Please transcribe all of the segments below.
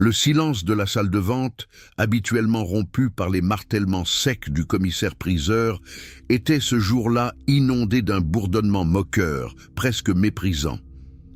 Le silence de la salle de vente, habituellement rompu par les martèlements secs du commissaire-priseur, était ce jour-là inondé d'un bourdonnement moqueur, presque méprisant.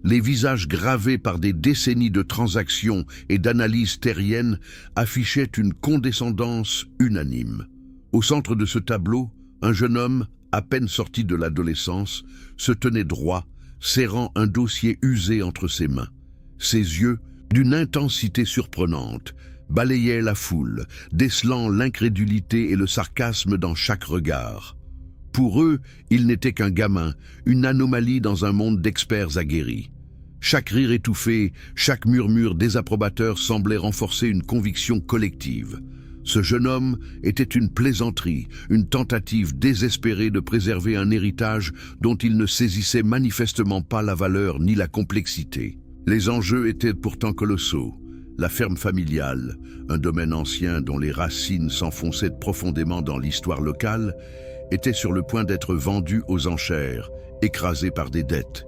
Les visages gravés par des décennies de transactions et d'analyses terriennes affichaient une condescendance unanime. Au centre de ce tableau, un jeune homme, à peine sorti de l'adolescence, se tenait droit, serrant un dossier usé entre ses mains. Ses yeux, d'une intensité surprenante, balayaient la foule, décelant l'incrédulité et le sarcasme dans chaque regard. Pour eux, il n'était qu'un gamin, une anomalie dans un monde d'experts aguerris. Chaque rire étouffé, chaque murmure désapprobateur semblait renforcer une conviction collective. Ce jeune homme était une plaisanterie, une tentative désespérée de préserver un héritage dont il ne saisissait manifestement pas la valeur ni la complexité. Les enjeux étaient pourtant colossaux. La ferme familiale, un domaine ancien dont les racines s'enfonçaient profondément dans l'histoire locale, était sur le point d'être vendue aux enchères, écrasée par des dettes.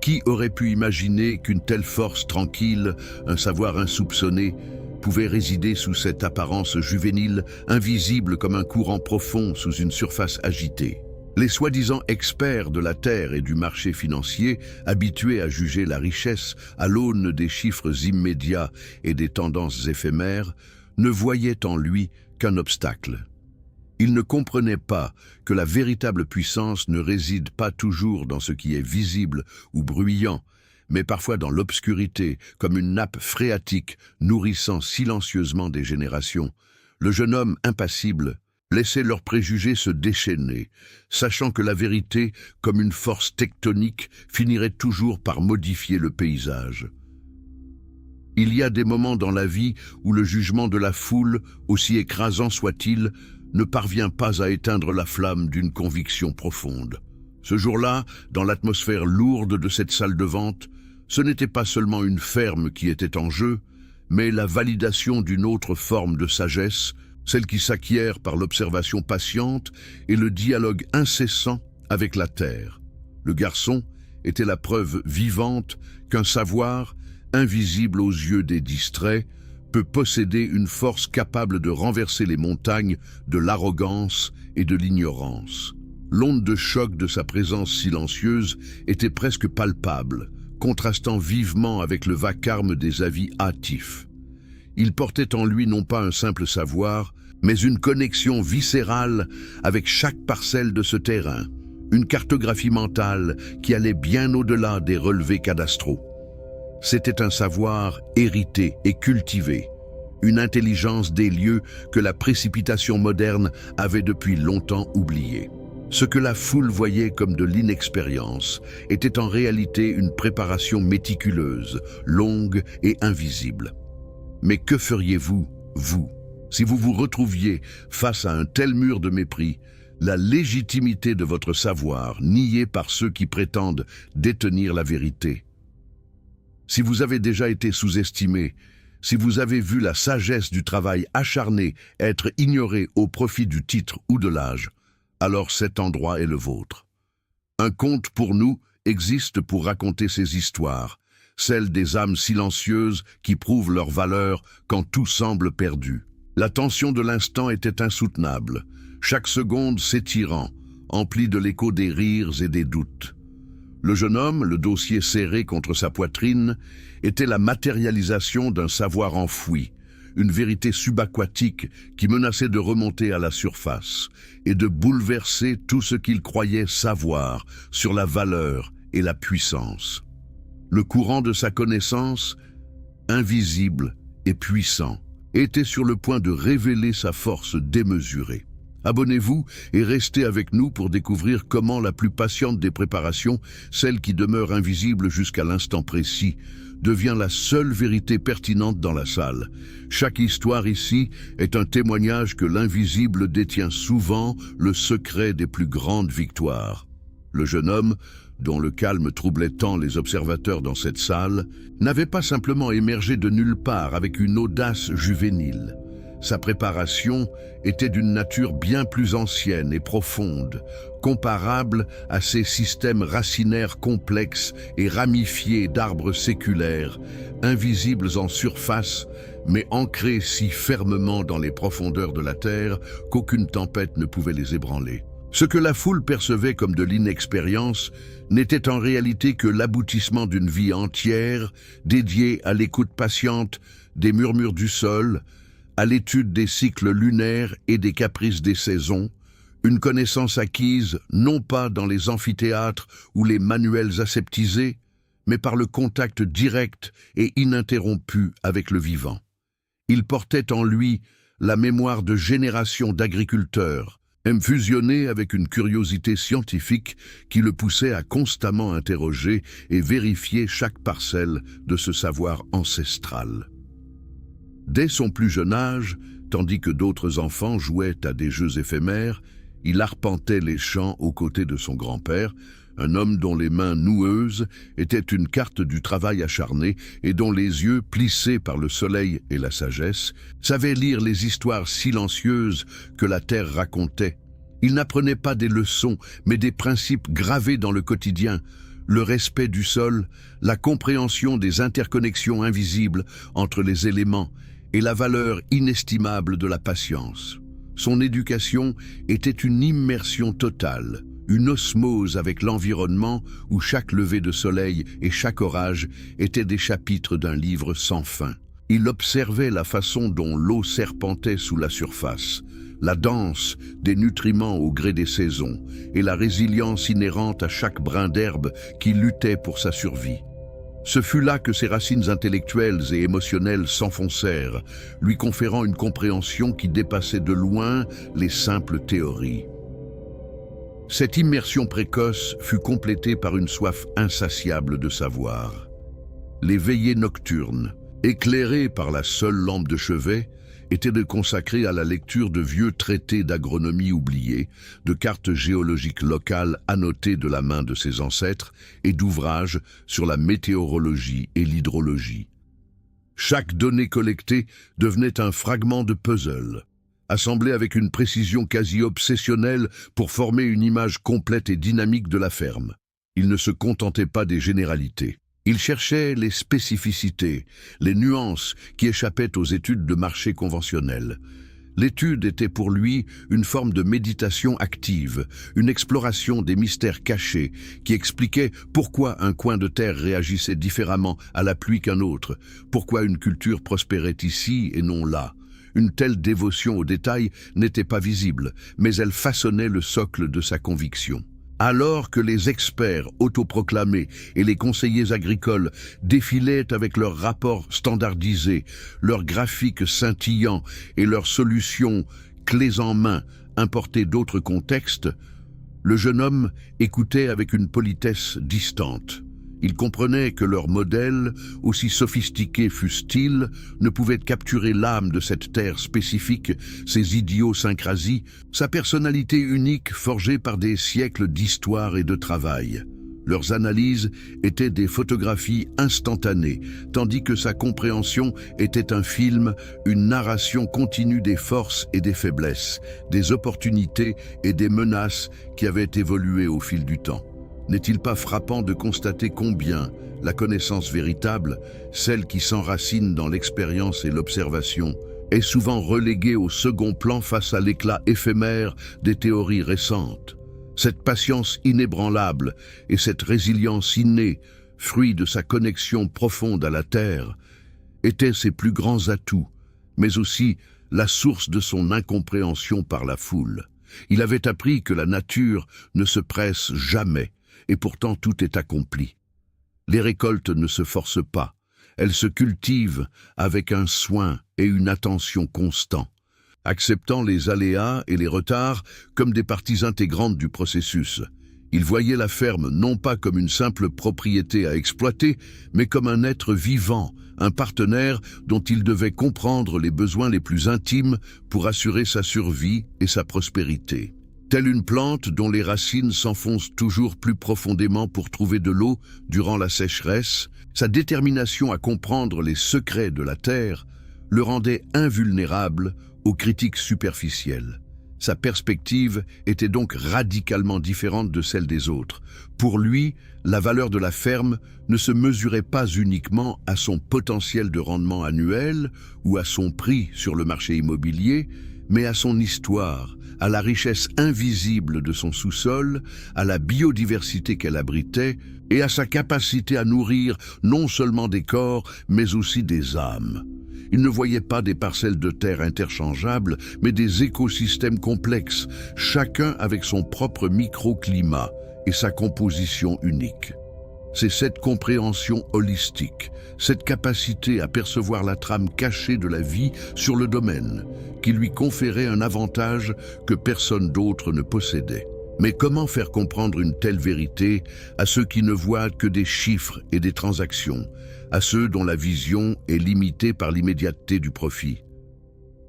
Qui aurait pu imaginer qu'une telle force tranquille, un savoir insoupçonné, pouvait résider sous cette apparence juvénile, invisible comme un courant profond sous une surface agitée? Les soi-disant experts de la terre et du marché financier, habitués à juger la richesse à l'aune des chiffres immédiats et des tendances éphémères, ne voyaient en lui qu'un obstacle. Ils ne comprenaient pas que la véritable puissance ne réside pas toujours dans ce qui est visible ou bruyant, mais parfois dans l'obscurité, comme une nappe phréatique nourrissant silencieusement des générations. Le jeune homme impassible laissait leurs préjugés se déchaîner, sachant que la vérité, comme une force tectonique, finirait toujours par modifier le paysage. Il y a des moments dans la vie où le jugement de la foule, aussi écrasant soit-il, ne parvient pas à éteindre la flamme d'une conviction profonde. Ce jour-là, dans l'atmosphère lourde de cette salle de vente, ce n'était pas seulement une ferme qui était en jeu, mais la validation d'une autre forme de sagesse, celle qui s'acquiert par l'observation patiente et le dialogue incessant avec la terre. Le garçon était la preuve vivante qu'un savoir, invisible aux yeux des distraits, peut posséder une force capable de renverser les montagnes de l'arrogance et de l'ignorance. L'onde de choc de sa présence silencieuse était presque palpable, contrastant vivement avec le vacarme des avis hâtifs. Il portait en lui non pas un simple savoir, mais une connexion viscérale avec chaque parcelle de ce terrain, une cartographie mentale qui allait bien au-delà des relevés cadastraux. C'était un savoir hérité et cultivé, une intelligence des lieux que la précipitation moderne avait depuis longtemps oubliée. Ce que la foule voyait comme de l'inexpérience était en réalité une préparation méticuleuse, longue et invisible. Mais que feriez-vous, vous, si vous vous retrouviez face à un tel mur de mépris, la légitimité de votre savoir niée par ceux qui prétendent détenir la vérité? Si vous avez déjà été sous-estimé, si vous avez vu la sagesse du travail acharné être ignorée au profit du titre ou de l'âge, alors cet endroit est le vôtre. Un conte pour nous existe pour raconter ces histoires, celles des âmes silencieuses qui prouvent leur valeur quand tout semble perdu. La tension de l'instant était insoutenable, chaque seconde s'étirant, emplie de l'écho des rires et des doutes. Le jeune homme, le dossier serré contre sa poitrine, était la matérialisation d'un savoir enfoui, une vérité subaquatique qui menaçait de remonter à la surface et de bouleverser tout ce qu'il croyait savoir sur la valeur et la puissance. Le courant de sa connaissance, invisible et puissant, était sur le point de révéler sa force démesurée. Abonnez-vous et restez avec nous pour découvrir comment la plus patiente des préparations, celle qui demeure invisible jusqu'à l'instant précis, devient la seule vérité pertinente dans la salle. Chaque histoire ici est un témoignage que l'invisible détient souvent le secret des plus grandes victoires. Le jeune homme, dont le calme troublait tant les observateurs dans cette salle, n'avait pas simplement émergé de nulle part avec une audace juvénile. Sa préparation était d'une nature bien plus ancienne et profonde, comparable à ces systèmes racinaires complexes et ramifiés d'arbres séculaires, invisibles en surface, mais ancrés si fermement dans les profondeurs de la terre qu'aucune tempête ne pouvait les ébranler. Ce que la foule percevait comme de l'inexpérience n'était en réalité que l'aboutissement d'une vie entière dédiée à l'écoute patiente des murmures du sol, à l'étude des cycles lunaires et des caprices des saisons, une connaissance acquise non pas dans les amphithéâtres ou les manuels aseptisés, mais par le contact direct et ininterrompu avec le vivant. Il portait en lui la mémoire de générations d'agriculteurs, fusionnée avec une curiosité scientifique qui le poussait à constamment interroger et vérifier chaque parcelle de ce savoir ancestral. Dès son plus jeune âge, tandis que d'autres enfants jouaient à des jeux éphémères, il arpentait les champs aux côtés de son grand-père, un homme dont les mains noueuses étaient une carte du travail acharné et dont les yeux, plissés par le soleil et la sagesse, savaient lire les histoires silencieuses que la terre racontait. Il n'apprenait pas des leçons, mais des principes gravés dans le quotidien, le respect du sol, la compréhension des interconnexions invisibles entre les éléments et la valeur inestimable de la patience. Son éducation était une immersion totale, une osmose avec l'environnement où chaque lever de soleil et chaque orage étaient des chapitres d'un livre sans fin. Il observait la façon dont l'eau serpentait sous la surface, la danse des nutriments au gré des saisons et la résilience inhérente à chaque brin d'herbe qui luttait pour sa survie. Ce fut là que ses racines intellectuelles et émotionnelles s'enfoncèrent, lui conférant une compréhension qui dépassait de loin les simples théories. Cette immersion précoce fut complétée par une soif insatiable de savoir. Les veillées nocturnes, éclairées par la seule lampe de chevet, étaient de consacrer à la lecture de vieux traités d'agronomie oubliés, de cartes géologiques locales annotées de la main de ses ancêtres et d'ouvrages sur la météorologie et l'hydrologie. Chaque donnée collectée devenait un fragment de puzzle, assemblé avec une précision quasi obsessionnelle pour former une image complète et dynamique de la ferme. Il ne se contentait pas des généralités. Il cherchait les spécificités, les nuances qui échappaient aux études de marché conventionnelles. L'étude était pour lui une forme de méditation active, une exploration des mystères cachés qui expliquait pourquoi un coin de terre réagissait différemment à la pluie qu'un autre, pourquoi une culture prospérait ici et non là. Une telle dévotion aux détails n'était pas visible, mais elle façonnait le socle de sa conviction. Alors que les experts autoproclamés et les conseillers agricoles défilaient avec leurs rapports standardisés, leurs graphiques scintillants et leurs solutions clés en main importées d'autres contextes, le jeune homme écoutait avec une politesse distante. Il comprenait que leurs modèles, aussi sophistiqués fussent-ils, ne pouvaient capturer l'âme de cette terre spécifique, ses idiosyncrasies, sa personnalité unique forgée par des siècles d'histoire et de travail. Leurs analyses étaient des photographies instantanées, tandis que sa compréhension était un film, une narration continue des forces et des faiblesses, des opportunités et des menaces qui avaient évolué au fil du temps. N'est-il pas frappant de constater combien la connaissance véritable, celle qui s'enracine dans l'expérience et l'observation, est souvent reléguée au second plan face à l'éclat éphémère des théories récentes? Cette patience inébranlable et cette résilience innée, fruit de sa connexion profonde à la terre, étaient ses plus grands atouts, mais aussi la source de son incompréhension par la foule. Il avait appris que la nature ne se presse jamais, et pourtant tout est accompli. Les récoltes ne se forcent pas, elles se cultivent avec un soin et une attention constants, acceptant les aléas et les retards comme des parties intégrantes du processus. Il voyait la ferme non pas comme une simple propriété à exploiter, mais comme un être vivant, un partenaire dont il devait comprendre les besoins les plus intimes pour assurer sa survie et sa prospérité. Telle une plante dont les racines s'enfoncent toujours plus profondément pour trouver de l'eau durant la sécheresse, sa détermination à comprendre les secrets de la terre le rendait invulnérable aux critiques superficielles. Sa perspective était donc radicalement différente de celle des autres. Pour lui, la valeur de la ferme ne se mesurait pas uniquement à son potentiel de rendement annuel ou à son prix sur le marché immobilier, mais à son histoire, à la richesse invisible de son sous-sol, à la biodiversité qu'elle abritait et à sa capacité à nourrir non seulement des corps, mais aussi des âmes. Il ne voyait pas des parcelles de terre interchangeables, mais des écosystèmes complexes, chacun avec son propre microclimat et sa composition unique. C'est cette compréhension holistique, cette capacité à percevoir la trame cachée de la vie sur le domaine, qui lui conférait un avantage que personne d'autre ne possédait. Mais comment faire comprendre une telle vérité à ceux qui ne voient que des chiffres et des transactions, à ceux dont la vision est limitée par l'immédiateté du profit?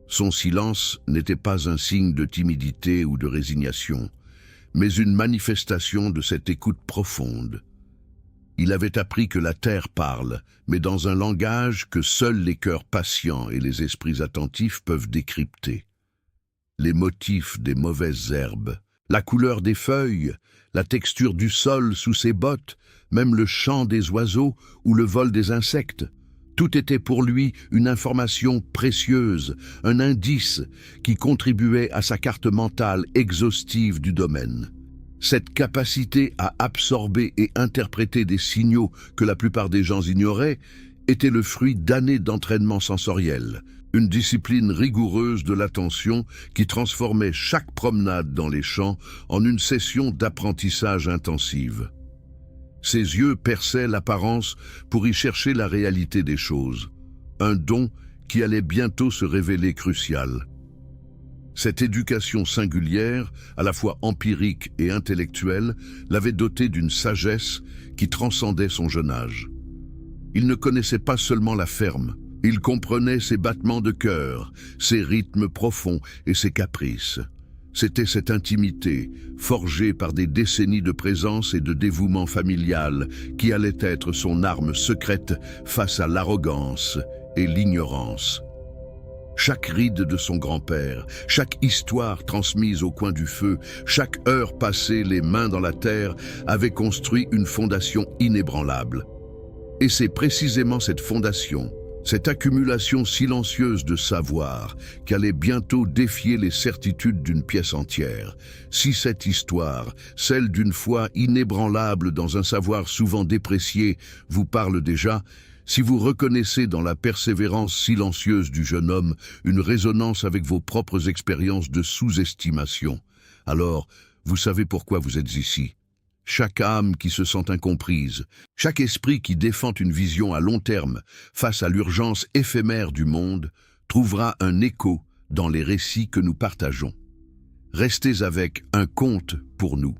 Son silence n'était pas un signe de timidité ou de résignation, mais une manifestation de cette écoute profonde. Il avait appris que la terre parle, mais dans un langage que seuls les cœurs patients et les esprits attentifs peuvent décrypter. Les motifs des mauvaises herbes, la couleur des feuilles, la texture du sol sous ses bottes, même le chant des oiseaux ou le vol des insectes. Tout était pour lui une information précieuse, un indice qui contribuait à sa carte mentale exhaustive du domaine. Cette capacité à absorber et interpréter des signaux que la plupart des gens ignoraient était le fruit d'années d'entraînement sensoriel, une discipline rigoureuse de l'attention qui transformait chaque promenade dans les champs en une session d'apprentissage intensive. Ses yeux perçaient l'apparence pour y chercher la réalité des choses, un don qui allait bientôt se révéler crucial. Cette éducation singulière, à la fois empirique et intellectuelle, l'avait doté d'une sagesse qui transcendait son jeune âge. Il ne connaissait pas seulement la ferme, il comprenait ses battements de cœur, ses rythmes profonds et ses caprices. C'était cette intimité, forgée par des décennies de présence et de dévouement familial, qui allait être son arme secrète face à l'arrogance et l'ignorance. Chaque ride de son grand-père, chaque histoire transmise au coin du feu, chaque heure passée les mains dans la terre avait construit une fondation inébranlable. Et c'est précisément cette fondation, cette accumulation silencieuse de savoir, qui allait bientôt défier les certitudes d'une pièce entière. Si cette histoire, celle d'une foi inébranlable dans un savoir souvent déprécié, vous parle déjà, si vous reconnaissez dans la persévérance silencieuse du jeune homme une résonance avec vos propres expériences de sous-estimation, alors vous savez pourquoi vous êtes ici. Chaque âme qui se sent incomprise, chaque esprit qui défend une vision à long terme face à l'urgence éphémère du monde, trouvera un écho dans les récits que nous partageons. Restez avec un conte pour nous.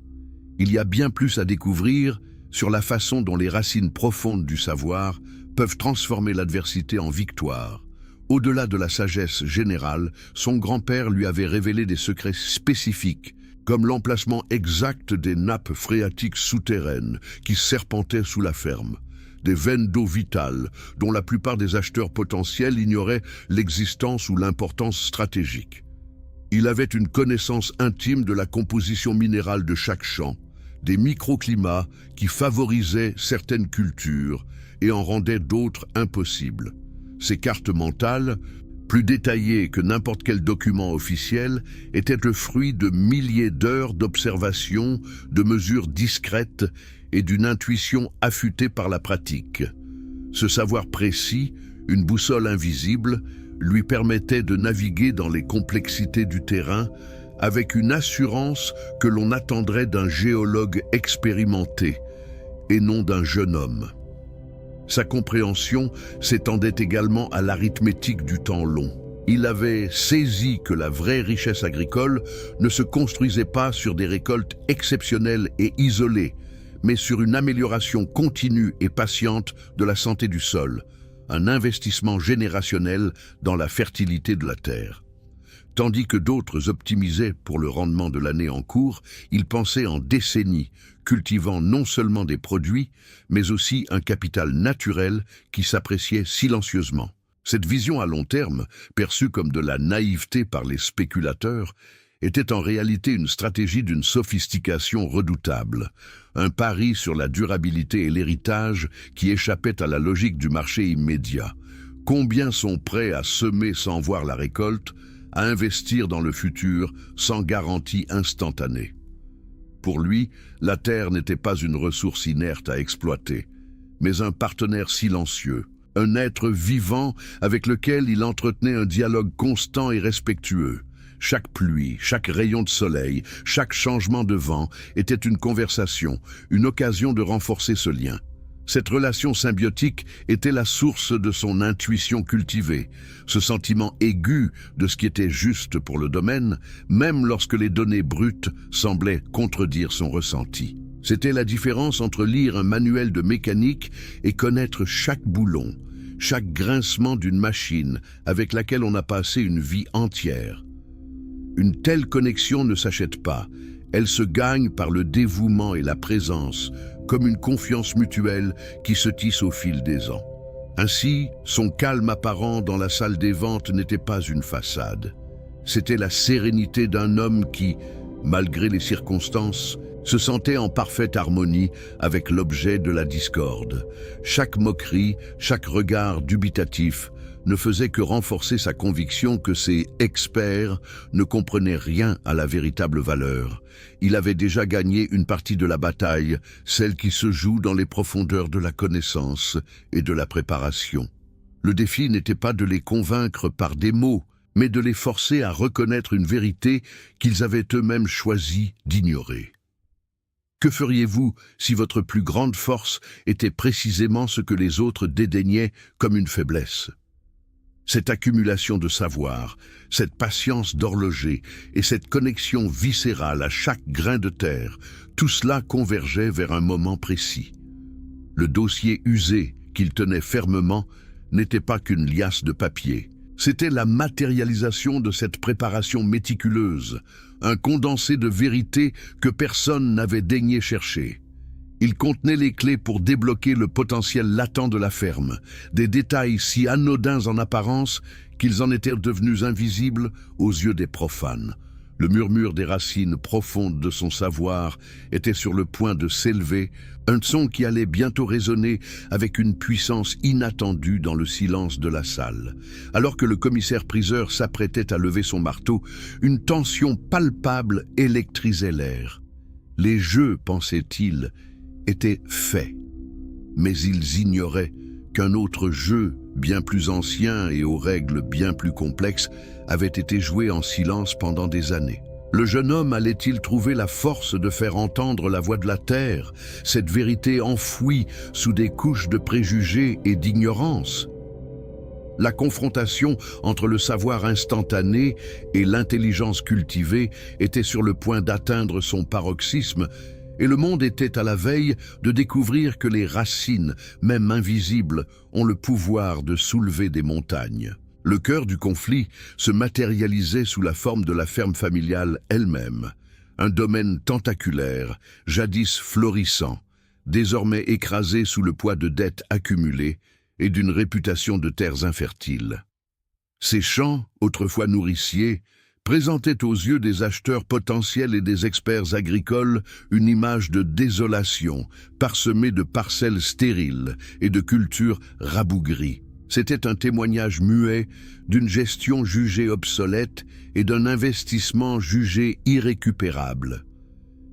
Il y a bien plus à découvrir sur la façon dont les racines profondes du savoir peuvent transformer l'adversité en victoire. Au-delà de la sagesse générale, son grand-père lui avait révélé des secrets spécifiques, comme l'emplacement exact des nappes phréatiques souterraines qui serpentaient sous la ferme, des veines d'eau vitale dont la plupart des acheteurs potentiels ignoraient l'existence ou l'importance stratégique. Il avait une connaissance intime de la composition minérale de chaque champ, des microclimats qui favorisaient certaines cultures et en rendaient d'autres impossibles. Ces cartes mentales, plus détaillées que n'importe quel document officiel, étaient le fruit de milliers d'heures d'observation, de mesures discrètes et d'une intuition affûtée par la pratique. Ce savoir précis, une boussole invisible, lui permettait de naviguer dans les complexités du terrain avec une assurance que l'on attendrait d'un géologue expérimenté et non d'un jeune homme. Sa compréhension s'étendait également à l'arithmétique du temps long. Il avait saisi que la vraie richesse agricole ne se construisait pas sur des récoltes exceptionnelles et isolées, mais sur une amélioration continue et patiente de la santé du sol, un investissement générationnel dans la fertilité de la terre. Tandis que d'autres optimisaient pour le rendement de l'année en cours, il pensait en décennies, cultivant non seulement des produits, mais aussi un capital naturel qui s'appréciait silencieusement. Cette vision à long terme, perçue comme de la naïveté par les spéculateurs, était en réalité une stratégie d'une sophistication redoutable, un pari sur la durabilité et l'héritage qui échappait à la logique du marché immédiat. Combien sont prêts à semer sans voir la récolte, à investir dans le futur sans garantie instantanée? Pour lui, la terre n'était pas une ressource inerte à exploiter, mais un partenaire silencieux, un être vivant avec lequel il entretenait un dialogue constant et respectueux. Chaque pluie, chaque rayon de soleil, chaque changement de vent était une conversation, une occasion de renforcer ce lien. Cette relation symbiotique était la source de son intuition cultivée, ce sentiment aigu de ce qui était juste pour le domaine, même lorsque les données brutes semblaient contredire son ressenti. C'était la différence entre lire un manuel de mécanique et connaître chaque boulon, chaque grincement d'une machine avec laquelle on a passé une vie entière. Une telle connexion ne s'achète pas, elle se gagne par le dévouement et la présence, comme une confiance mutuelle qui se tisse au fil des ans. Ainsi, son calme apparent dans la salle des ventes n'était pas une façade. C'était la sérénité d'un homme qui, malgré les circonstances, se sentait en parfaite harmonie avec l'objet de la discorde. Chaque moquerie, chaque regard dubitatif ne faisait que renforcer sa conviction que ces experts ne comprenaient rien à la véritable valeur. Il avait déjà gagné une partie de la bataille, celle qui se joue dans les profondeurs de la connaissance et de la préparation. Le défi n'était pas de les convaincre par des mots, mais de les forcer à reconnaître une vérité qu'ils avaient eux-mêmes choisi d'ignorer. Que feriez-vous si votre plus grande force était précisément ce que les autres dédaignaient comme une faiblesse ? Cette accumulation de savoir, cette patience d'horloger et cette connexion viscérale à chaque grain de terre, tout cela convergeait vers un moment précis. Le dossier usé qu'il tenait fermement n'était pas qu'une liasse de papier. C'était la matérialisation de cette préparation méticuleuse, un condensé de vérité que personne n'avait daigné chercher. Il contenait les clés pour débloquer le potentiel latent de la ferme, des détails si anodins en apparence qu'ils en étaient devenus invisibles aux yeux des profanes. Le murmure des racines profondes de son savoir était sur le point de s'élever, un son qui allait bientôt résonner avec une puissance inattendue dans le silence de la salle. Alors que le commissaire-priseur s'apprêtait à lever son marteau, une tension palpable électrisait l'air. Les jeux, pensait-il, étaient faits, mais ils ignoraient qu'un autre jeu, bien plus ancien et aux règles bien plus complexes, avait été joué en silence pendant des années. Le jeune homme allait-il trouver la force de faire entendre la voix de la terre, cette vérité enfouie sous des couches de préjugés et d'ignorance? La confrontation entre le savoir instantané et l'intelligence cultivée était sur le point d'atteindre son paroxysme, et le monde était à la veille de découvrir que les racines, même invisibles, ont le pouvoir de soulever des montagnes. Le cœur du conflit se matérialisait sous la forme de la ferme familiale elle-même, un domaine tentaculaire, jadis florissant, désormais écrasé sous le poids de dettes accumulées et d'une réputation de terres infertiles. Ces champs, autrefois nourriciers, présentait aux yeux des acheteurs potentiels et des experts agricoles une image de désolation, parsemée de parcelles stériles et de cultures rabougries. C'était un témoignage muet d'une gestion jugée obsolète et d'un investissement jugé irrécupérable.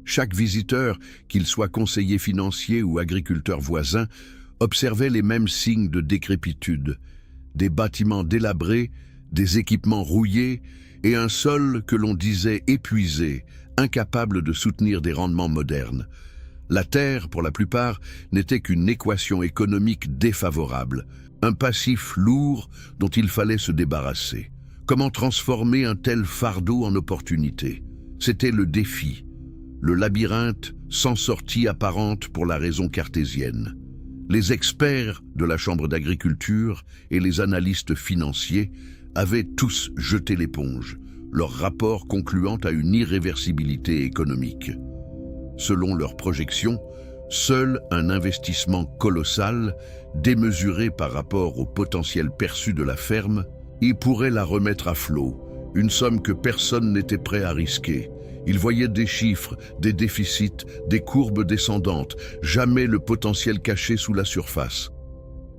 Chaque visiteur, qu'il soit conseiller financier ou agriculteur voisin, observait les mêmes signes de décrépitude, des bâtiments délabrés, des équipements rouillés, et un sol que l'on disait épuisé, incapable de soutenir des rendements modernes. La terre, pour la plupart, n'était qu'une équation économique défavorable, un passif lourd dont il fallait se débarrasser. Comment transformer un tel fardeau en opportunité? C'était le défi, le labyrinthe sans sortie apparente pour la raison cartésienne. Les experts de la Chambre d'agriculture et les analystes financiers avaient tous jeté l'éponge, leur rapport concluant à une irréversibilité économique. Selon leurs projections, Seul un investissement colossal, démesuré par rapport au potentiel perçu de la ferme, y pourrait la remettre à flot, une somme que personne n'était prêt à risquer. Il voyait des chiffres, des déficits, des courbes descendantes, jamais le potentiel caché sous la surface.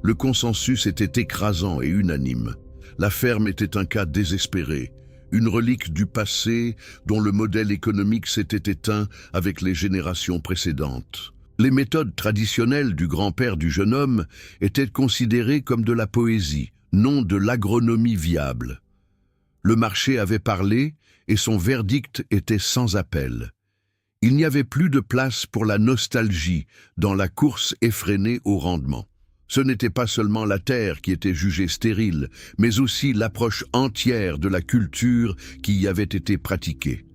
Le consensus était écrasant et unanime. La ferme était un cas désespéré, une relique du passé dont le modèle économique s'était éteint avec les générations précédentes. Les méthodes traditionnelles du grand-père du jeune homme étaient considérées comme de la poésie, non de l'agronomie viable. Le marché avait parlé et son verdict était sans appel. Il n'y avait plus de place pour la nostalgie dans la course effrénée au rendement. Ce n'était pas seulement la terre qui était jugée stérile, mais aussi l'approche entière de la culture qui y avait été pratiquée.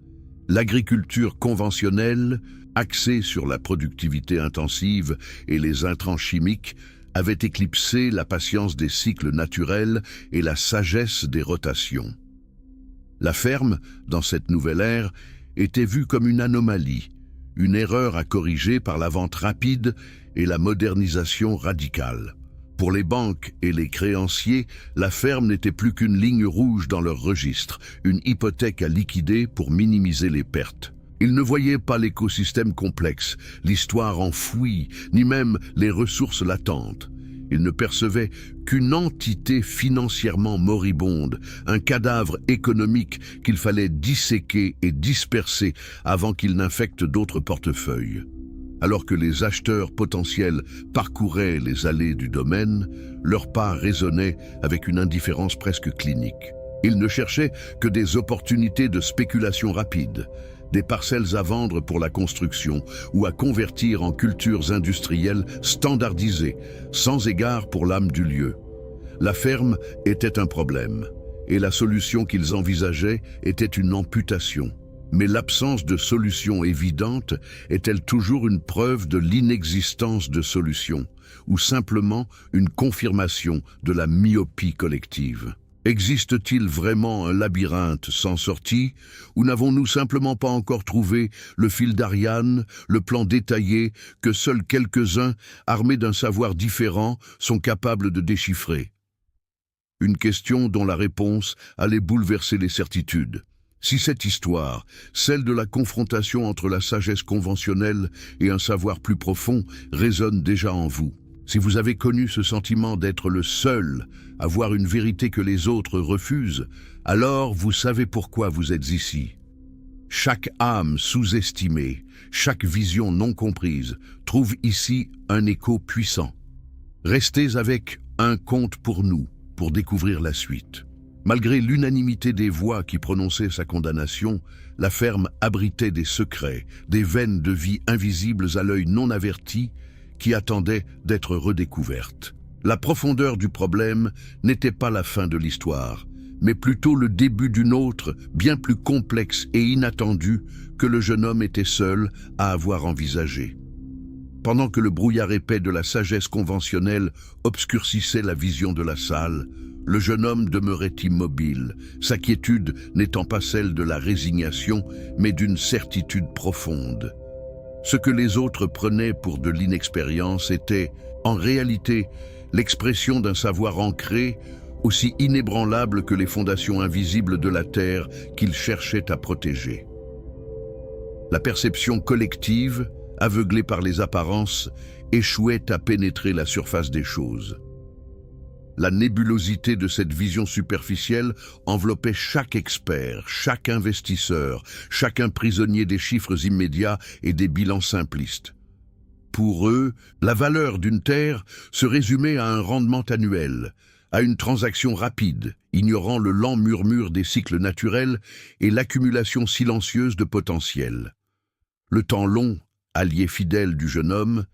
L'agriculture conventionnelle, axée sur la productivité intensive et les intrants chimiques, avait éclipsé la patience des cycles naturels et la sagesse des rotations. La ferme, dans cette nouvelle ère, était vue comme une anomalie, une erreur à corriger par la vente rapide et la modernisation radicale. Pour les banques et les créanciers, la ferme n'était plus qu'une ligne rouge dans leur registre, une hypothèque à liquider pour minimiser les pertes. Ils ne voyaient pas l'écosystème complexe, l'histoire enfouie, ni même les ressources latentes. Ils ne percevaient qu'une entité financièrement moribonde, un cadavre économique qu'il fallait disséquer et disperser avant qu'il n'infecte d'autres portefeuilles. Alors que les acheteurs potentiels parcouraient les allées du domaine, leur pas résonnait avec une indifférence presque clinique. Ils ne cherchaient que des opportunités de spéculation rapide, des parcelles à vendre pour la construction ou à convertir en cultures industrielles standardisées, sans égard pour l'âme du lieu. La ferme était un problème, et la solution qu'ils envisageaient était une amputation. Mais l'absence de solution évidente est-elle toujours une preuve de l'inexistence de solution, ou simplement une confirmation de la myopie collective ? Existe-t-il vraiment un labyrinthe sans sortie, ou n'avons-nous simplement pas encore trouvé le fil d'Ariane, le plan détaillé que seuls quelques-uns, armés d'un savoir différent, sont capables de déchiffrer? Une question dont la réponse allait bouleverser les certitudes. Si cette histoire, celle de la confrontation entre la sagesse conventionnelle et un savoir plus profond, résonne déjà en vous, si vous avez connu ce sentiment d'être le seul à voir une vérité que les autres refusent, alors vous savez pourquoi vous êtes ici. Chaque âme sous-estimée, chaque vision non comprise, trouve ici un écho puissant. Restez avec un conte pour nous, pour découvrir la suite. Malgré l'unanimité des voix qui prononçaient sa condamnation, la ferme abritait des secrets, des veines de vie invisibles à l'œil non averti, qui attendaient d'être redécouvertes. La profondeur du problème n'était pas la fin de l'histoire, mais plutôt le début d'une autre, bien plus complexe et inattendue, que le jeune homme était seul à avoir envisagé. Pendant que le brouillard épais de la sagesse conventionnelle obscurcissait la vision de la salle, le jeune homme demeurait immobile, sa quiétude n'étant pas celle de la résignation, mais d'une certitude profonde. Ce que les autres prenaient pour de l'inexpérience était, en réalité, l'expression d'un savoir ancré, aussi inébranlable que les fondations invisibles de la terre qu'ils cherchaient à protéger. La perception collective, aveuglée par les apparences, échouait à pénétrer la surface des choses. La nébulosité de cette vision superficielle enveloppait chaque expert, chaque investisseur, chacun prisonnier des chiffres immédiats et des bilans simplistes. Pour eux, la valeur d'une terre se résumait à un rendement annuel, à une transaction rapide, ignorant le lent murmure des cycles naturels et l'accumulation silencieuse de potentiel. Le temps long, allié fidèle du jeune homme,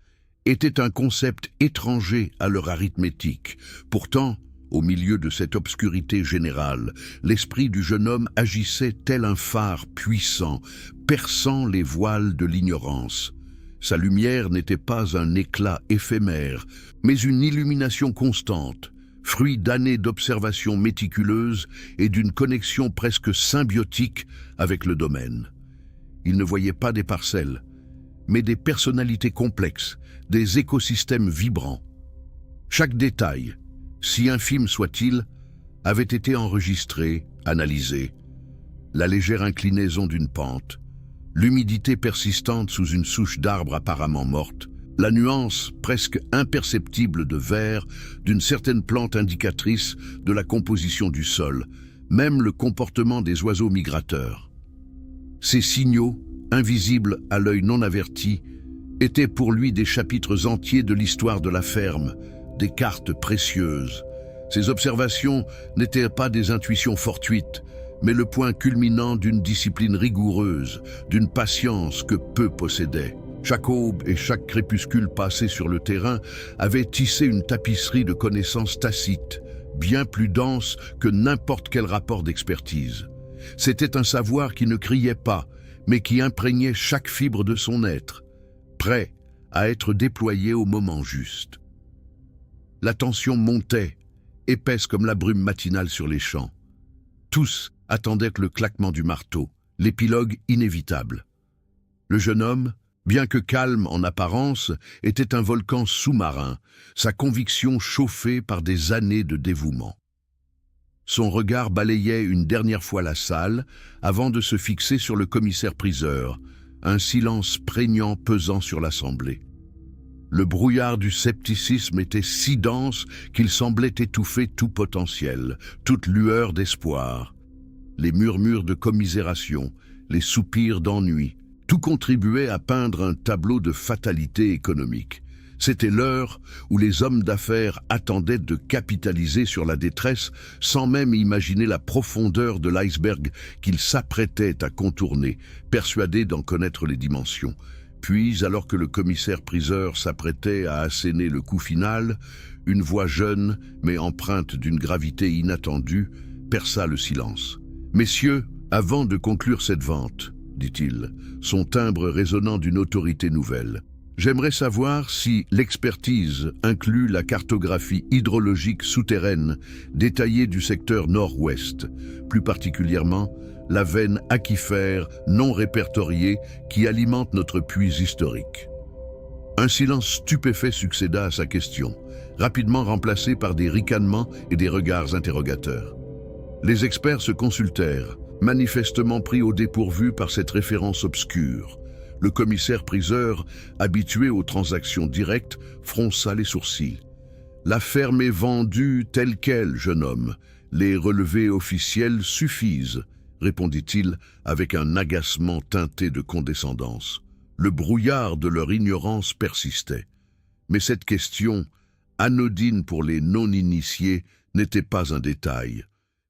était un concept étranger à leur arithmétique. Pourtant, au milieu de cette obscurité générale, l'esprit du jeune homme agissait tel un phare puissant, perçant les voiles de l'ignorance. Sa lumière n'était pas un éclat éphémère, mais une illumination constante, fruit d'années d'observation méticuleuse et d'une connexion presque symbiotique avec le domaine. Il ne voyait pas des parcelles, mais des personnalités complexes, des écosystèmes vibrants. Chaque détail, si infime soit-il, avait été enregistré, analysé. La légère inclinaison d'une pente, l'humidité persistante sous une souche d'arbre apparemment morte, la nuance presque imperceptible de vert d'une certaine plante indicatrice de la composition du sol, même le comportement des oiseaux migrateurs. Ces signaux, invisibles à l'œil non averti, étaient pour lui des chapitres entiers de l'histoire de la ferme, des cartes précieuses. Ces observations n'étaient pas des intuitions fortuites, mais le point culminant d'une discipline rigoureuse, d'une patience que peu possédaient. Chaque aube et chaque crépuscule passé sur le terrain avait tissé une tapisserie de connaissances tacites, bien plus dense que n'importe quel rapport d'expertise. C'était un savoir qui ne criait pas, mais qui imprégnait chaque fibre de son être, prêt à être déployé au moment juste. La tension montait, épaisse comme la brume matinale sur les champs. Tous attendaient le claquement du marteau, l'épilogue inévitable. Le jeune homme, bien que calme en apparence, était un volcan sous-marin, sa conviction chauffée par des années de dévouement. Son regard balayait une dernière fois la salle avant de se fixer sur le commissaire-priseur, un silence prégnant pesant sur l'assemblée. Le brouillard du scepticisme était si dense qu'il semblait étouffer tout potentiel, toute lueur d'espoir. Les murmures de commisération, les soupirs d'ennui, tout contribuait à peindre un tableau de fatalité économique. C'était l'heure où les hommes d'affaires attendaient de capitaliser sur la détresse sans même imaginer la profondeur de l'iceberg qu'ils s'apprêtaient à contourner, persuadés d'en connaître les dimensions. Puis, alors que le commissaire-priseur s'apprêtait à asséner le coup final, une voix jeune, mais empreinte d'une gravité inattendue, perça le silence. « Messieurs, avant de conclure cette vente, dit-il, son timbre résonnant d'une autorité nouvelle, j'aimerais savoir si l'expertise inclut la cartographie hydrologique souterraine détaillée du secteur nord-ouest, plus particulièrement la veine aquifère non répertoriée qui alimente notre puits historique. » Un silence stupéfait succéda à sa question, rapidement remplacé par des ricanements et des regards interrogateurs. Les experts se consultèrent, manifestement pris au dépourvu par cette référence obscure. Le commissaire-priseur, habitué aux transactions directes, fronça les sourcils. « La ferme est vendue telle qu'elle, jeune homme. Les relevés officiels suffisent, » répondit-il avec un agacement teinté de condescendance. Le brouillard de leur ignorance persistait. Mais cette question, anodine pour les non-initiés, n'était pas un détail.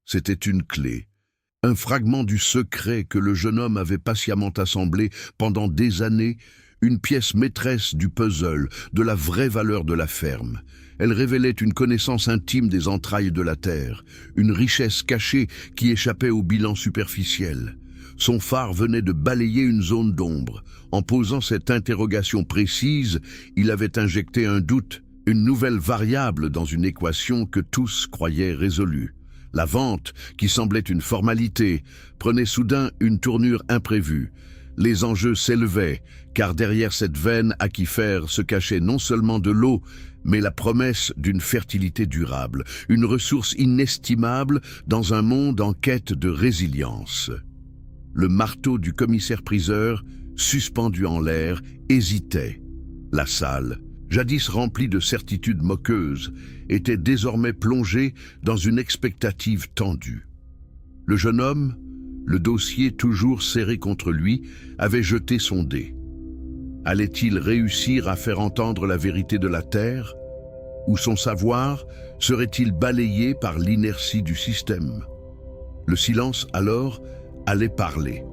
C'était une clé. Un fragment du secret que le jeune homme avait patiemment assemblé pendant des années, une pièce maîtresse du puzzle, de la vraie valeur de la ferme. Elle révélait une connaissance intime des entrailles de la terre, une richesse cachée qui échappait au bilan superficiel. Son phare venait de balayer une zone d'ombre. En posant cette interrogation précise, il avait injecté un doute, une nouvelle variable dans une équation que tous croyaient résolue. La vente, qui semblait une formalité, prenait soudain une tournure imprévue. Les enjeux s'élevaient, car derrière cette veine aquifère se cachait non seulement de l'eau, mais la promesse d'une fertilité durable, une ressource inestimable dans un monde en quête de résilience. Le marteau du commissaire-priseur, suspendu en l'air, hésitait. La salle, jadis remplie de certitudes moqueuses, était désormais plongée dans une expectative tendue. Le jeune homme, le dossier toujours serré contre lui, avait jeté son dé. Allait-il réussir à faire entendre la vérité de la terre? Ou son savoir serait-il balayé par l'inertie du système? Le silence, alors, allait parler.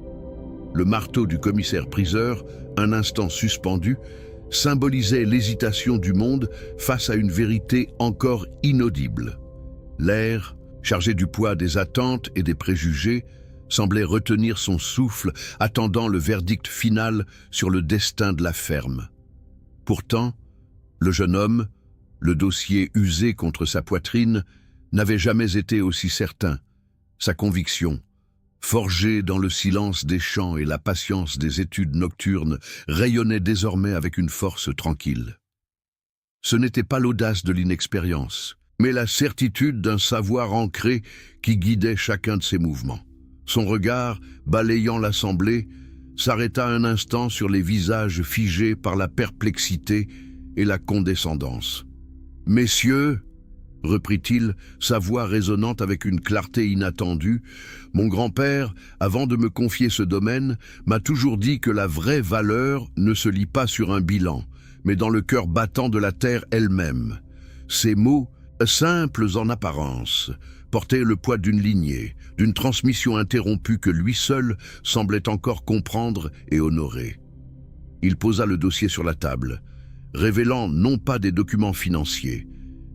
Le marteau du commissaire-priseur, un instant suspendu, symbolisait l'hésitation du monde face à une vérité encore inaudible. L'air, chargé du poids des attentes et des préjugés, semblait retenir son souffle, attendant le verdict final sur le destin de la ferme. Pourtant, le jeune homme, le dossier usé contre sa poitrine, n'avait jamais été aussi certain. Sa conviction, forgé dans le silence des champs et la patience des études nocturnes, rayonnait désormais avec une force tranquille. Ce n'était pas l'audace de l'inexpérience, mais la certitude d'un savoir ancré qui guidait chacun de ses mouvements. Son regard, balayant l'assemblée, s'arrêta un instant sur les visages figés par la perplexité et la condescendance. « Messieurs, » reprit-il, sa voix résonnante avec une clarté inattendue, « mon grand-père, avant de me confier ce domaine, m'a toujours dit que la vraie valeur ne se lit pas sur un bilan, mais dans le cœur battant de la terre elle-même. » Ces mots, simples en apparence, portaient le poids d'une lignée, d'une transmission interrompue que lui seul semblait encore comprendre et honorer. Il posa le dossier sur la table, révélant non pas des documents financiers,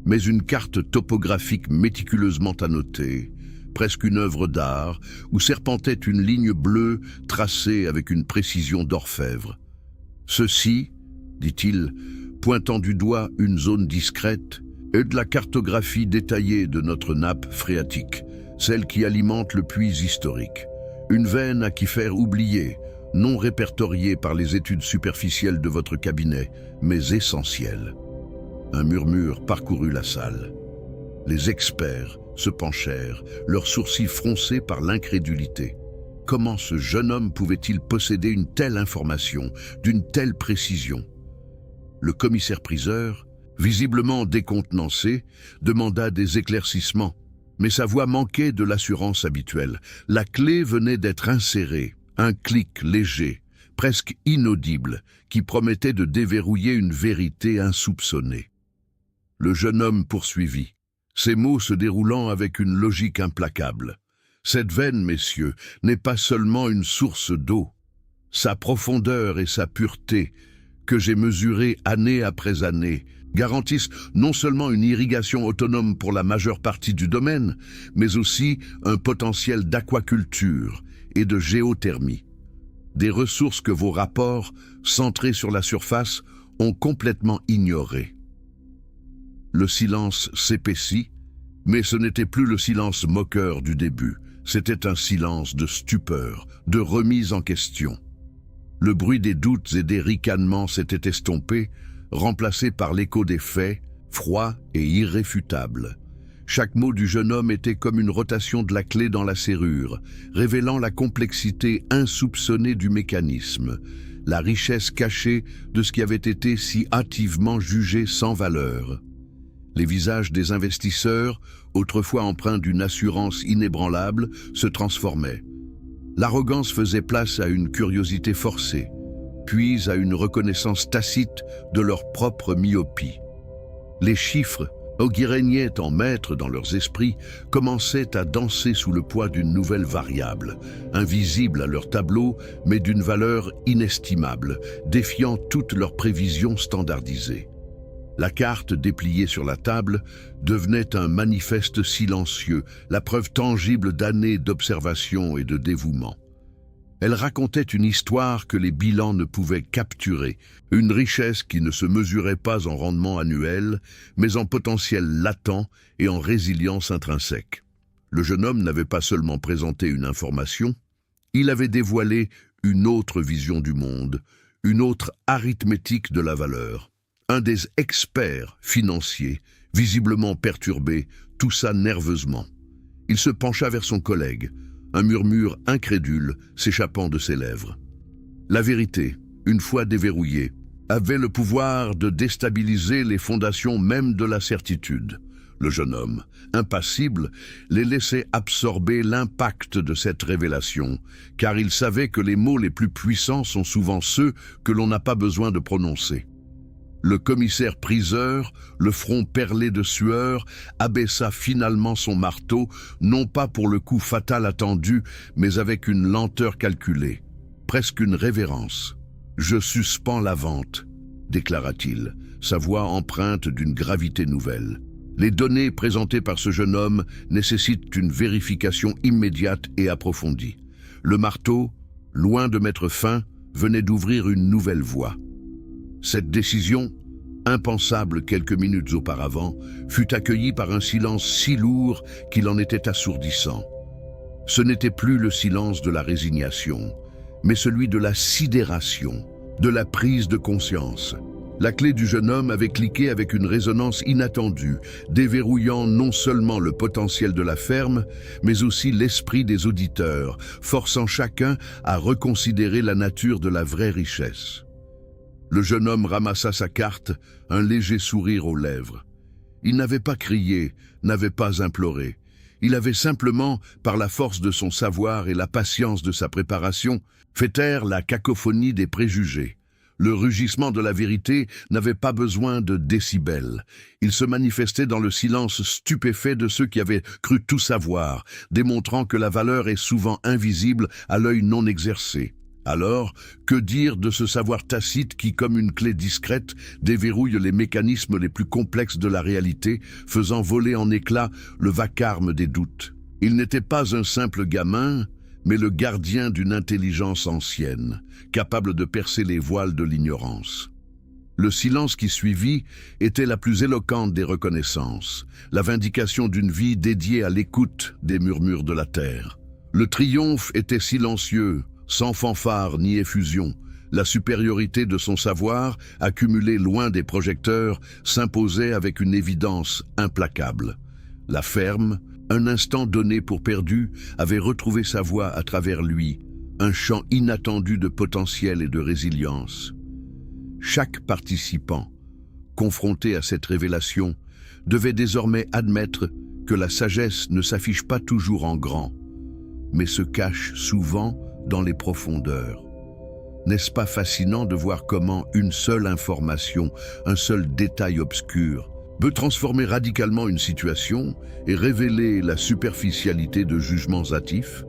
mais une carte topographique méticuleusement annotée, presque une œuvre d'art, où serpentait une ligne bleue tracée avec une précision d'orfèvre. « Ceci, dit-il, pointant du doigt une zone discrète, est de la cartographie détaillée de notre nappe phréatique, celle qui alimente le puits historique. Une veine à qui faire oublier, non répertoriée par les études superficielles de votre cabinet, mais essentielle. » Un murmure parcourut la salle. Les experts se penchèrent, leurs sourcils froncés par l'incrédulité. Comment ce jeune homme pouvait-il posséder une telle information, d'une telle précision? Le commissaire-priseur, visiblement décontenancé, demanda des éclaircissements, mais sa voix manquait de l'assurance habituelle. La clé venait d'être insérée, un clic léger, presque inaudible, qui promettait de déverrouiller une vérité insoupçonnée. Le jeune homme poursuivit, ses mots se déroulant avec une logique implacable. « Cette veine, messieurs, n'est pas seulement une source d'eau. Sa profondeur et sa pureté, que j'ai mesurées année après année, garantissent non seulement une irrigation autonome pour la majeure partie du domaine, mais aussi un potentiel d'aquaculture et de géothermie. Des ressources que vos rapports, centrés sur la surface, ont complètement ignorées. » Le silence s'épaissit, mais ce n'était plus le silence moqueur du début, c'était un silence de stupeur, de remise en question. Le bruit des doutes et des ricanements s'était estompé, remplacé par l'écho des faits, froid et irréfutable. Chaque mot du jeune homme était comme une rotation de la clé dans la serrure, révélant la complexité insoupçonnée du mécanisme, la richesse cachée de ce qui avait été si hâtivement jugé sans valeur. Les visages des investisseurs, autrefois empreints d'une assurance inébranlable, se transformaient. L'arrogance faisait place à une curiosité forcée, puis à une reconnaissance tacite de leur propre myopie. Les chiffres, qui régnaient en maîtres dans leurs esprits, commençaient à danser sous le poids d'une nouvelle variable, invisible à leur tableau, mais d'une valeur inestimable, défiant toutes leurs prévisions standardisées. La carte dépliée sur la table devenait un manifeste silencieux, la preuve tangible d'années d'observation et de dévouement. Elle racontait une histoire que les bilans ne pouvaient capturer, une richesse qui ne se mesurait pas en rendement annuel, mais en potentiel latent et en résilience intrinsèque. Le jeune homme n'avait pas seulement présenté une information, il avait dévoilé une autre vision du monde, une autre arithmétique de la valeur. Un des experts financiers, visiblement perturbé, toussa nerveusement. Il se pencha vers son collègue, un murmure incrédule s'échappant de ses lèvres. La vérité, une fois déverrouillée, avait le pouvoir de déstabiliser les fondations même de la certitude. Le jeune homme, impassible, les laissait absorber l'impact de cette révélation, car il savait que les mots les plus puissants sont souvent ceux que l'on n'a pas besoin de prononcer. Le commissaire-priseur, le front perlé de sueur, abaissa finalement son marteau, non pas pour le coup fatal attendu, mais avec une lenteur calculée, presque une révérence. « Je suspends la vente », déclara-t-il, sa voix empreinte d'une gravité nouvelle. Les données présentées par ce jeune homme nécessitent une vérification immédiate et approfondie. Le marteau, loin de mettre fin, venait d'ouvrir une nouvelle voie. Cette décision, impensable quelques minutes auparavant, fut accueillie par un silence si lourd qu'il en était assourdissant. Ce n'était plus le silence de la résignation, mais celui de la sidération, de la prise de conscience. La clé du jeune homme avait cliqué avec une résonance inattendue, déverrouillant non seulement le potentiel de la ferme, mais aussi l'esprit des auditeurs, forçant chacun à reconsidérer la nature de la vraie richesse. Le jeune homme ramassa sa carte, un léger sourire aux lèvres. Il n'avait pas crié, n'avait pas imploré. Il avait simplement, par la force de son savoir et la patience de sa préparation, fait taire la cacophonie des préjugés. Le rugissement de la vérité n'avait pas besoin de décibels. Il se manifestait dans le silence stupéfait de ceux qui avaient cru tout savoir, démontrant que la valeur est souvent invisible à l'œil non exercé. Alors, que dire de ce savoir tacite qui, comme une clé discrète, déverrouille les mécanismes les plus complexes de la réalité, faisant voler en éclats le vacarme des doutes. Il n'était pas un simple gamin, mais le gardien d'une intelligence ancienne, capable de percer les voiles de l'ignorance. Le silence qui suivit était la plus éloquente des reconnaissances, la vindication d'une vie dédiée à l'écoute des murmures de la terre. Le triomphe était silencieux, sans fanfare ni effusion. La supériorité de son savoir, accumulée loin des projecteurs, s'imposait avec une évidence implacable. La ferme, un instant donné pour perdu, avait retrouvé sa voix à travers lui, un champ inattendu de potentiel et de résilience. Chaque participant, confronté à cette révélation, devait désormais admettre que la sagesse ne s'affiche pas toujours en grand, mais se cache souvent dans les profondeurs. N'est-ce pas fascinant de voir comment une seule information, un seul détail obscur, peut transformer radicalement une situation et révéler la superficialité de jugements hâtifs?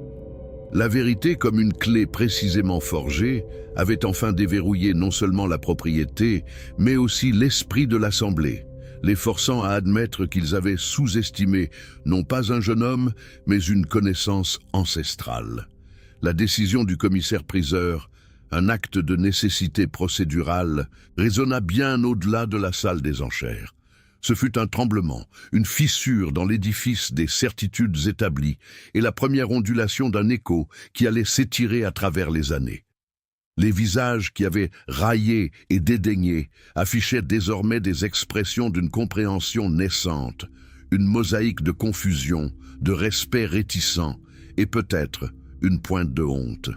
La vérité, comme une clé précisément forgée, avait enfin déverrouillé non seulement la propriété, mais aussi l'esprit de l'assemblée, les forçant à admettre qu'ils avaient sous-estimé non pas un jeune homme, mais une connaissance ancestrale. La décision du commissaire-priseur, un acte de nécessité procédurale, résonna bien au-delà de la salle des enchères. Ce fut un tremblement, une fissure dans l'édifice des certitudes établies et la première ondulation d'un écho qui allait s'étirer à travers les années. Les visages qui avaient raillé et dédaigné affichaient désormais des expressions d'une compréhension naissante, une mosaïque de confusion, de respect réticent et peut-être une pointe de honte.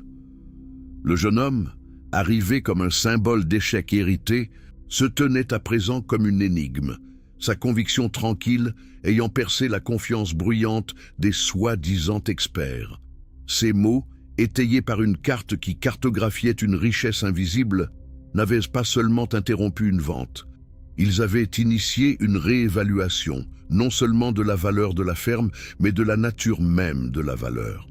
Le jeune homme, arrivé comme un symbole d'échec hérité, se tenait à présent comme une énigme, sa conviction tranquille ayant percé la confiance bruyante des soi-disant experts. Ces mots, étayés par une carte qui cartographiait une richesse invisible, n'avaient pas seulement interrompu une vente. Ils avaient initié une réévaluation, non seulement de la valeur de la ferme, mais de la nature même de la valeur.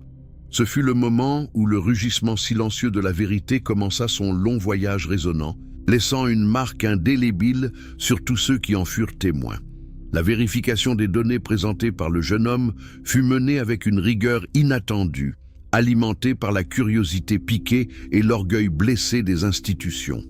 Ce fut le moment où le rugissement silencieux de la vérité commença son long voyage résonnant, laissant une marque indélébile sur tous ceux qui en furent témoins. La vérification des données présentées par le jeune homme fut menée avec une rigueur inattendue, alimentée par la curiosité piquée et l'orgueil blessé des institutions.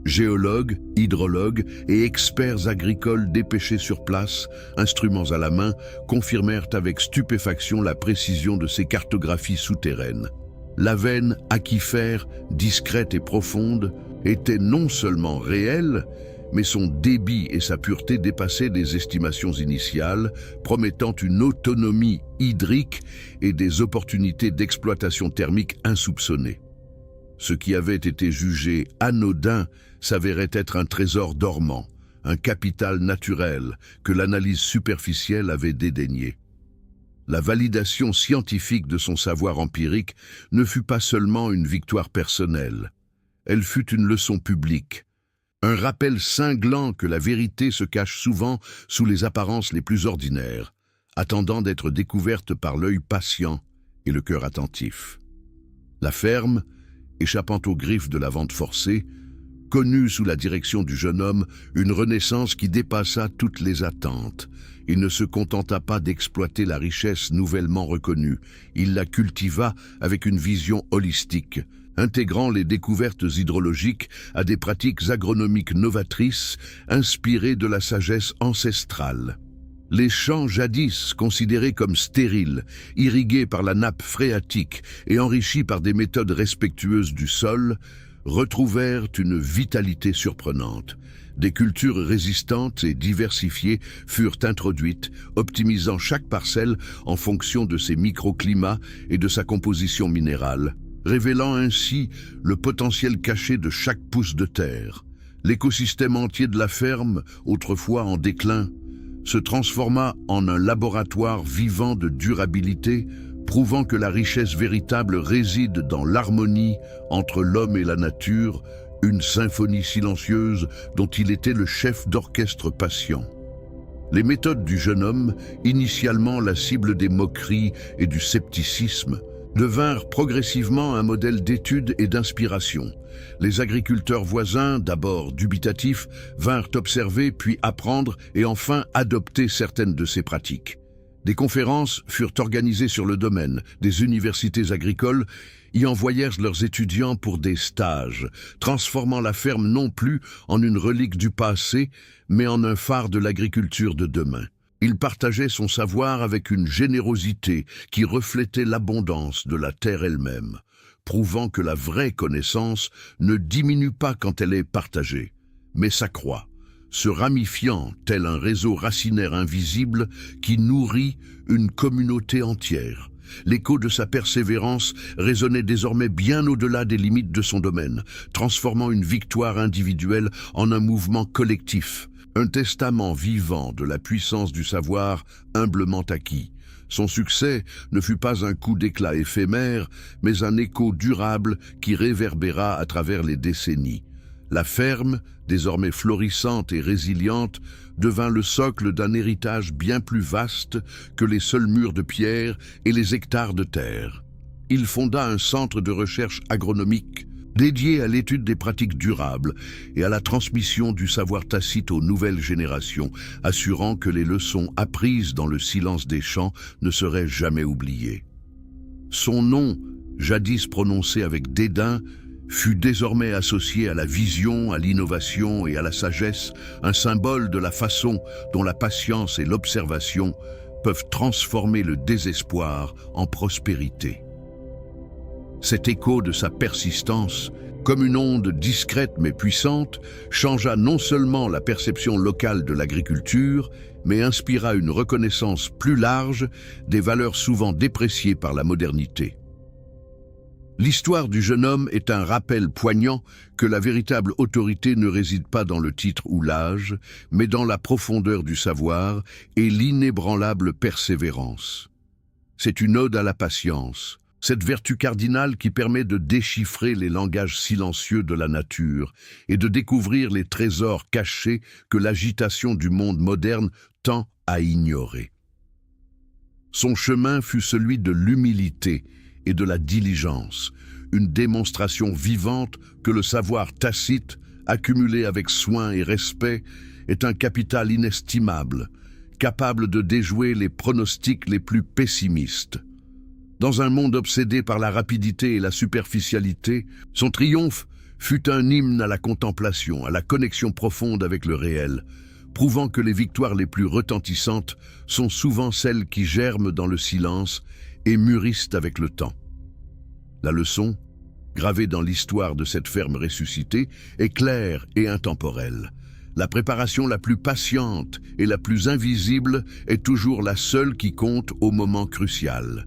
Géologues, hydrologues et experts agricoles dépêchés sur place, instruments à la main, confirmèrent avec stupéfaction la précision de ces cartographies souterraines. La veine aquifère, discrète et profonde, était non seulement réelle, mais son débit et sa pureté dépassaient les estimations initiales, promettant une autonomie hydrique et des opportunités d'exploitation thermique insoupçonnées. Ce qui avait été jugé anodin s'avérait être un trésor dormant, un capital naturel que l'analyse superficielle avait dédaigné. La validation scientifique de son savoir empirique ne fut pas seulement une victoire personnelle, elle fut une leçon publique, un rappel cinglant que la vérité se cache souvent sous les apparences les plus ordinaires, attendant d'être découverte par l'œil patient et le cœur attentif. La ferme, échappant aux griffes de la vente forcée, connut sous la direction du jeune homme une renaissance qui dépassa toutes les attentes. Il ne se contenta pas d'exploiter la richesse nouvellement reconnue, il la cultiva avec une vision holistique, intégrant les découvertes hydrologiques à des pratiques agronomiques novatrices inspirées de la sagesse ancestrale. Les champs jadis considérés comme stériles, irrigués par la nappe phréatique et enrichis par des méthodes respectueuses du sol, retrouvèrent une vitalité surprenante. Des cultures résistantes et diversifiées furent introduites, optimisant chaque parcelle en fonction de ses microclimats et de sa composition minérale, révélant ainsi le potentiel caché de chaque pouce de terre. L'écosystème entier de la ferme, autrefois en déclin, se transforma en un laboratoire vivant de durabilité, prouvant que la richesse véritable réside dans l'harmonie entre l'homme et la nature, une symphonie silencieuse dont il était le chef d'orchestre patient. Les méthodes du jeune homme, initialement la cible des moqueries et du scepticisme, devinrent progressivement un modèle d'étude et d'inspiration. Les agriculteurs voisins, d'abord dubitatifs, vinrent observer puis apprendre et enfin adopter certaines de ces pratiques. Des conférences furent organisées sur le domaine, des universités agricoles y envoyèrent leurs étudiants pour des stages, transformant la ferme non plus en une relique du passé, mais en un phare de l'agriculture de demain. Il partageait son savoir avec une générosité qui reflétait l'abondance de la terre elle-même, prouvant que la vraie connaissance ne diminue pas quand elle est partagée, mais s'accroît, se ramifiant tel un réseau racinaire invisible qui nourrit une communauté entière. L'écho de sa persévérance résonnait désormais bien au-delà des limites de son domaine, transformant une victoire individuelle en un mouvement collectif, un testament vivant de la puissance du savoir humblement acquis. Son succès ne fut pas un coup d'éclat éphémère, mais un écho durable qui réverbéra à travers les décennies. La ferme, désormais florissante et résiliente, devint le socle d'un héritage bien plus vaste que les seuls murs de pierre et les hectares de terre. Il fonda un centre de recherche agronomique dédié à l'étude des pratiques durables et à la transmission du savoir tacite aux nouvelles générations, assurant que les leçons apprises dans le silence des champs ne seraient jamais oubliées. Son nom, jadis prononcé avec dédain, fut désormais associé à la vision, à l'innovation et à la sagesse, un symbole de la façon dont la patience et l'observation peuvent transformer le désespoir en prospérité. Cet écho de sa persistance, comme une onde discrète mais puissante, changea non seulement la perception locale de l'agriculture, mais inspira une reconnaissance plus large des valeurs souvent dépréciées par la modernité. L'histoire du jeune homme est un rappel poignant que la véritable autorité ne réside pas dans le titre ou l'âge, mais dans la profondeur du savoir et l'inébranlable persévérance. C'est une ode à la patience, cette vertu cardinale qui permet de déchiffrer les langages silencieux de la nature et de découvrir les trésors cachés que l'agitation du monde moderne tend à ignorer. Son chemin fut celui de l'humilité et de la diligence, une démonstration vivante que le savoir tacite, accumulé avec soin et respect, est un capital inestimable, capable de déjouer les pronostics les plus pessimistes. Dans un monde obsédé par la rapidité et la superficialité, son triomphe fut un hymne à la contemplation, à la connexion profonde avec le réel, prouvant que les victoires les plus retentissantes sont souvent celles qui germent dans le silence et mûrissent avec le temps. La leçon, gravée dans l'histoire de cette ferme ressuscitée, est claire et intemporelle. La préparation la plus patiente et la plus invisible est toujours la seule qui compte au moment crucial.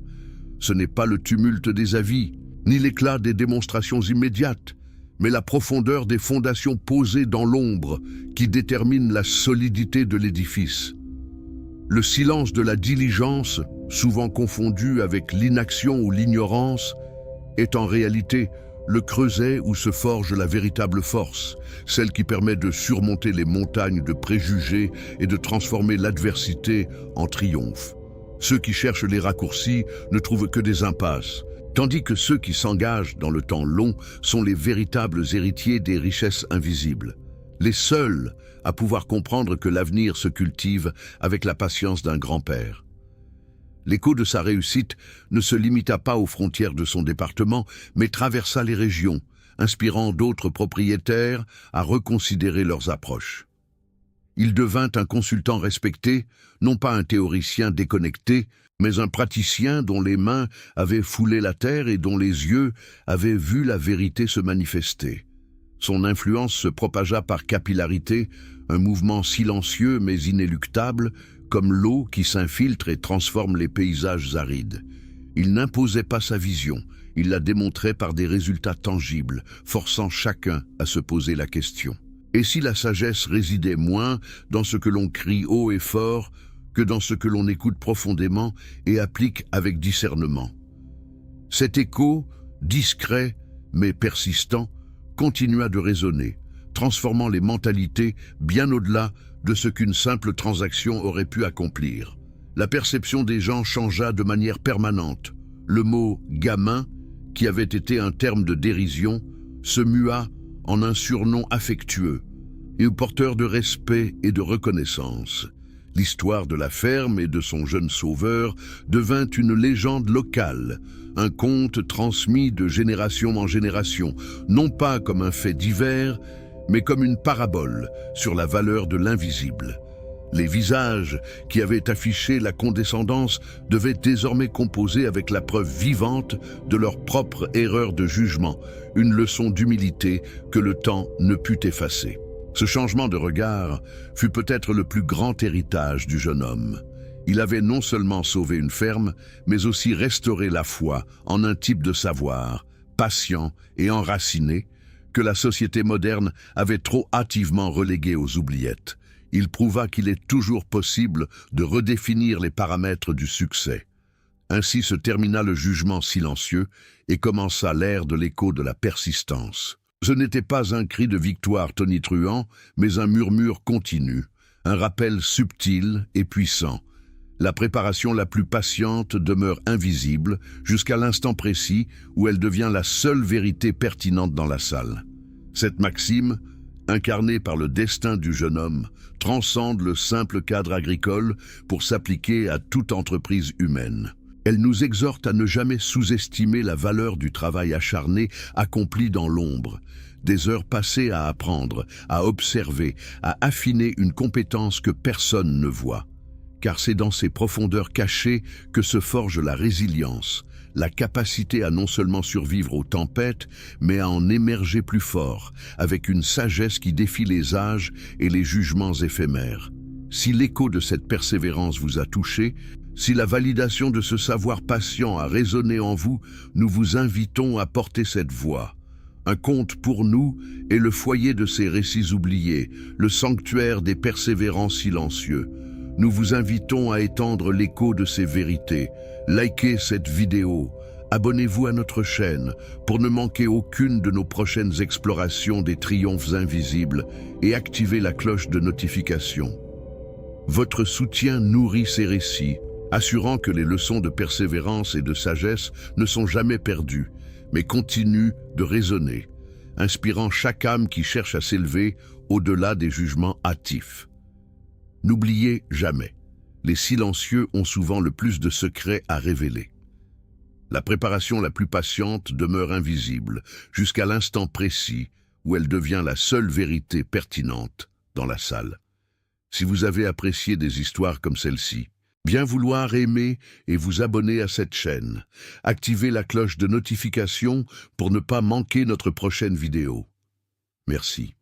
Ce n'est pas le tumulte des avis, ni l'éclat des démonstrations immédiates, mais la profondeur des fondations posées dans l'ombre qui détermine la solidité de l'édifice. Le silence de la diligence, souvent confondu avec l'inaction ou l'ignorance, est en réalité le creuset où se forge la véritable force, celle qui permet de surmonter les montagnes de préjugés et de transformer l'adversité en triomphe. Ceux qui cherchent les raccourcis ne trouvent que des impasses, tandis que ceux qui s'engagent dans le temps long sont les véritables héritiers des richesses invisibles, les seuls à pouvoir comprendre que l'avenir se cultive avec la patience d'un grand-père. L'écho de sa réussite ne se limita pas aux frontières de son département, mais traversa les régions, inspirant d'autres propriétaires à reconsidérer leurs approches. Il devint un consultant respecté, non pas un théoricien déconnecté, mais un praticien dont les mains avaient foulé la terre et dont les yeux avaient vu la vérité se manifester. Son influence se propagea par capillarité, un mouvement silencieux mais inéluctable, comme l'eau qui s'infiltre et transforme les paysages arides. Il n'imposait pas sa vision, il la démontrait par des résultats tangibles, forçant chacun à se poser la question. Et si la sagesse résidait moins dans ce que l'on crie haut et fort que dans ce que l'on écoute profondément et applique avec discernement? Cet écho, discret mais persistant, continua de résonner, transformant les mentalités bien au-delà de ce qu'une simple transaction aurait pu accomplir. La perception des gens changea de manière permanente. Le mot « gamin », qui avait été un terme de dérision, se mua en un surnom affectueux et porteur de respect et de reconnaissance. L'histoire de la ferme et de son jeune sauveur devint une légende locale, un conte transmis de génération en génération, non pas comme un fait divers, mais comme une parabole sur la valeur de l'invisible. Les visages qui avaient affiché la condescendance devaient désormais composer avec la preuve vivante de leur propre erreur de jugement, une leçon d'humilité que le temps ne put effacer. Ce changement de regard fut peut-être le plus grand héritage du jeune homme. Il avait non seulement sauvé une ferme, mais aussi restauré la foi en un type de savoir, patient et enraciné, que la société moderne avait trop hâtivement relégué aux oubliettes. Il prouva qu'il est toujours possible de redéfinir les paramètres du succès. Ainsi se termina le jugement silencieux et commença l'ère de l'écho de la persistance. Ce n'était pas un cri de victoire tonitruant, mais un murmure continu, un rappel subtil et puissant. La préparation la plus patiente demeure invisible jusqu'à l'instant précis où elle devient la seule vérité pertinente dans la salle. Cette maxime, incarnée par le destin du jeune homme, transcende le simple cadre agricole pour s'appliquer à toute entreprise humaine. Elle nous exhorte à ne jamais sous-estimer la valeur du travail acharné accompli dans l'ombre, des heures passées à apprendre, à observer, à affiner une compétence que personne ne voit. Car c'est dans ces profondeurs cachées que se forge la résilience, la capacité à non seulement survivre aux tempêtes, mais à en émerger plus fort, avec une sagesse qui défie les âges et les jugements éphémères. Si l'écho de cette persévérance vous a touché, si la validation de ce savoir patient a résonné en vous, nous vous invitons à porter cette voix. Un conte pour nous est le foyer de ces récits oubliés, le sanctuaire des persévérants silencieux. Nous vous invitons à étendre l'écho de ces vérités. Likez cette vidéo, abonnez-vous à notre chaîne pour ne manquer aucune de nos prochaines explorations des triomphes invisibles et activez la cloche de notification. Votre soutien nourrit ces récits, assurant que les leçons de persévérance et de sagesse ne sont jamais perdues, mais continuent de résonner, inspirant chaque âme qui cherche à s'élever au-delà des jugements hâtifs. N'oubliez jamais, les silencieux ont souvent le plus de secrets à révéler. La préparation la plus patiente demeure invisible, jusqu'à l'instant précis où elle devient la seule vérité pertinente dans la salle. Si vous avez apprécié des histoires comme celle-ci, bien vouloir aimer et vous abonner à cette chaîne. Activez la cloche de notification pour ne pas manquer notre prochaine vidéo. Merci.